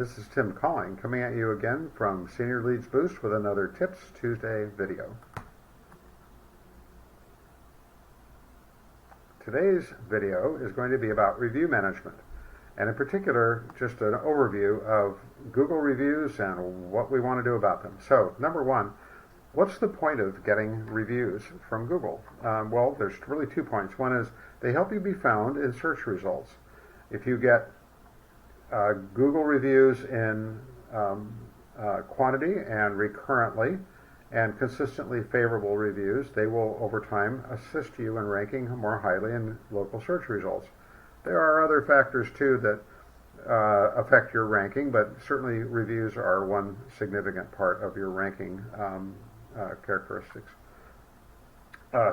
this is Tim Calling, coming at you again from Senior Leads Boost with another Tips Tuesday video. Today's video is going to be about review management, and in particular, just an overview of Google reviews and what we want to do about them. So, number one, what's the point of getting reviews from Google? Well, there's really 2 points. One is they help you be found in search results. If you get Google reviews in quantity and recurrently and consistently favorable reviews, they will over time assist you in ranking more highly in local search results. There are other factors too that affect your ranking, but certainly reviews are one significant part of your ranking characteristics.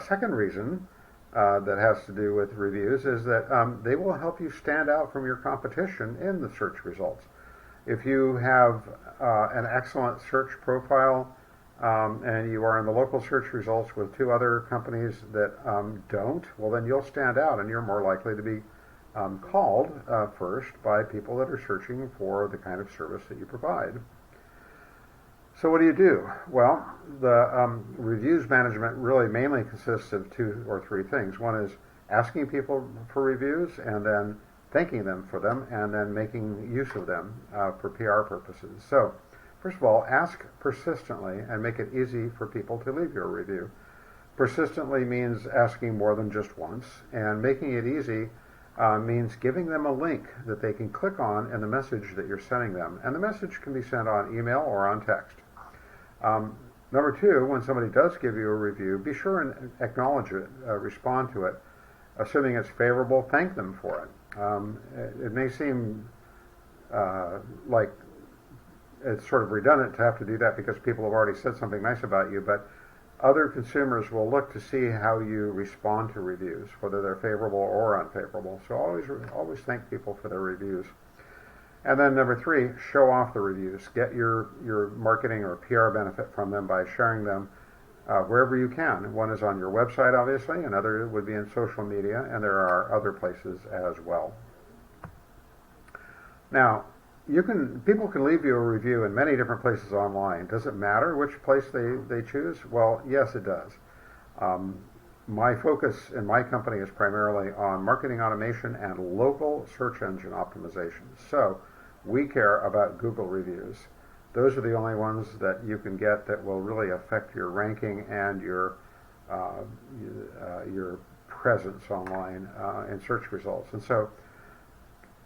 Second reason that has to do with reviews is that they will help you stand out from your competition in the search results. If you have an excellent search profile and you are in the local search results with 2 other companies that don't, well then you'll stand out and you're more likely to be called first by people that are searching for the kind of service that you provide. So what do you do? Well, the reviews management really mainly consists of 2 or 3 things. One is asking people for reviews and then thanking them for them and then making use of them for PR purposes. So first of all, ask persistently and make it easy for people to leave you a review. Persistently means asking more than just once, and making it easy means giving them a link that they can click on in the message that you're sending them. And the message can be sent on email or on text. Number 2, when somebody does give you a review, be sure and acknowledge it, respond to it. Assuming it's favorable, thank them for it. It may seem like it's sort of redundant to have to do that because people have already said something nice about you, but other consumers will look to see how you respond to reviews, whether they're favorable or unfavorable. So always thank people for their reviews. And then number 3, show off the reviews. Get your marketing or PR benefit from them by sharing them wherever you can. One is on your website, obviously, another would be in social media, and there are other places as well. Now, people can leave you a review in many different places online. Does it matter which place they choose? Well, yes, it does. My focus in my company is primarily on marketing automation and local search engine optimization. So we care about Google reviews. Those are the only ones that you can get that will really affect your ranking and your presence online in search results. And so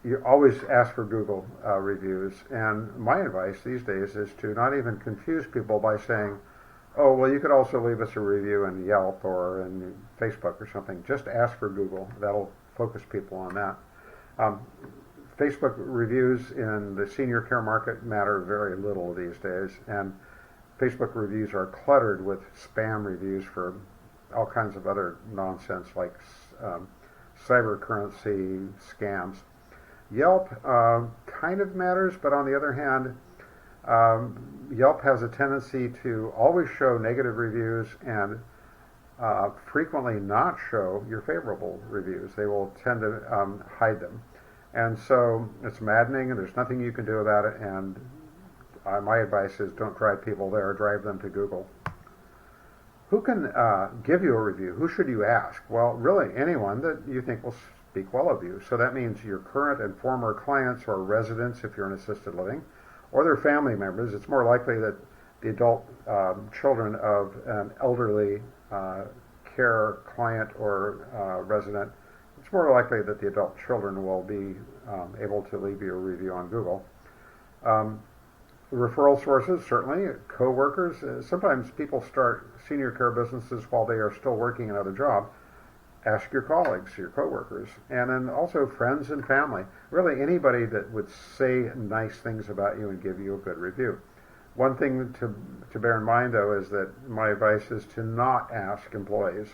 you always ask for Google reviews. And my advice these days is to not even confuse people by saying, oh, well, you could also leave us a review in Yelp or in Facebook or something. Just ask for Google. That'll focus people on that. Facebook reviews in the senior care market matter very little these days, and Facebook reviews are cluttered with spam reviews for all kinds of other nonsense like cyber currency scams. Yelp kind of matters, but on the other hand, Yelp has a tendency to always show negative reviews and frequently not show your favorable reviews. They will tend to hide them. And so it's maddening, and there's nothing you can do about it, and my advice is don't drive people there, drive them to Google. Who can give you a review? Who should you ask? Well, really anyone that you think will speak well of you. So that means your current and former clients or residents if you're in assisted living, or their family members. It's more likely that the adult children of an elderly care client or resident, it's more likely that the adult children will be able to leave you a review on Google. Referral sources, certainly, co-workers. Sometimes people start senior care businesses while they are still working another job. Ask your colleagues, your co-workers, and then also friends and family. Really anybody that would say nice things about you and give you a good review. One thing to bear in mind, though, is that my advice is to not ask employees.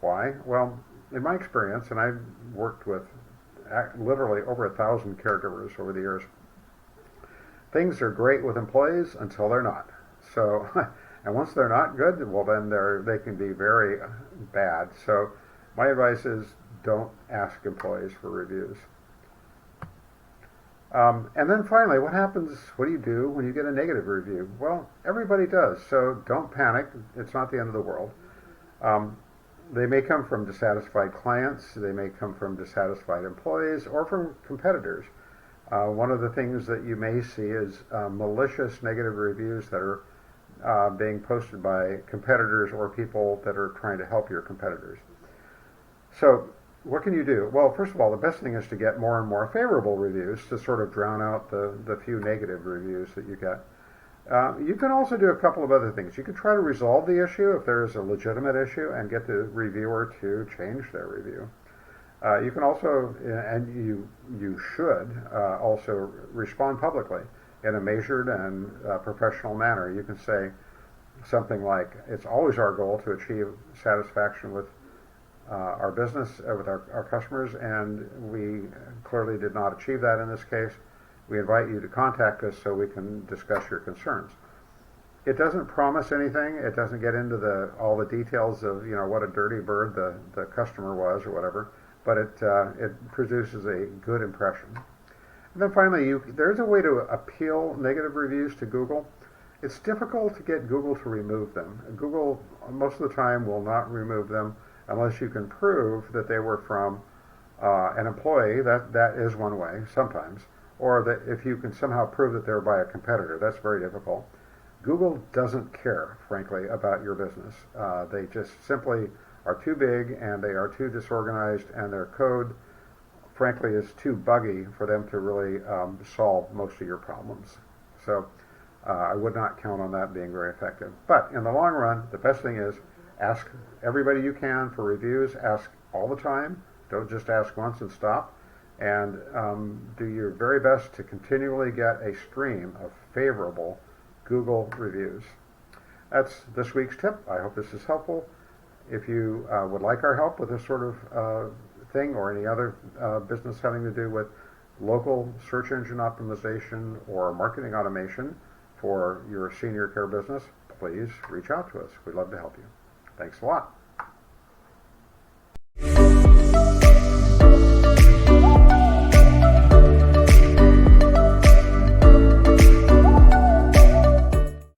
Why? Well, in my experience, and I've worked with literally over 1,000 caregivers over the years, things are great with employees until they're not. So, and once they're not good, well then they can be very bad. So my advice is don't ask employees for reviews. And then finally, what happens? What do you do when you get a negative review? Well, everybody does, so don't panic. It's not the end of the world. Um, they may come from dissatisfied clients, they may come from dissatisfied employees, or from competitors. One of the things that you may see is malicious negative reviews that are being posted by competitors or people that are trying to help your competitors. So, what can you do? Well, first of all, the best thing is to get more and more favorable reviews to sort of drown out the few negative reviews that you get. You can also do a couple of other things. You can try to resolve the issue if there is a legitimate issue and get the reviewer to change their review. You can also, and you should also respond publicly in a measured and professional manner. You can say something like, "It's always our goal to achieve satisfaction with our business, with our customers, and we clearly did not achieve that in this case. We invite you to contact us so we can discuss your concerns." It doesn't promise anything. It doesn't get into all the details of what a dirty bird the customer was or whatever, but it produces a good impression. And then finally, there's a way to appeal negative reviews to Google. It's difficult to get Google to remove them. Google, most of the time, will not remove them unless you can prove that they were from an employee. That is one way, sometimes. Or that if you can somehow prove that they're by a competitor. That's very difficult. Google doesn't care, frankly, about your business. They just simply are too big, and they are too disorganized, and their code, frankly, is too buggy for them to really solve most of your problems. So I would not count on that being very effective. But in the long run, the best thing is ask everybody you can for reviews. Ask all the time. Don't just ask once and stop. And do your very best to continually get a stream of favorable Google reviews. That's this week's tip. I hope this is helpful. If you would like our help with this sort of thing or any other business having to do with local search engine optimization or marketing automation for your senior care business, please reach out to us. We'd love to help you. Thanks a lot.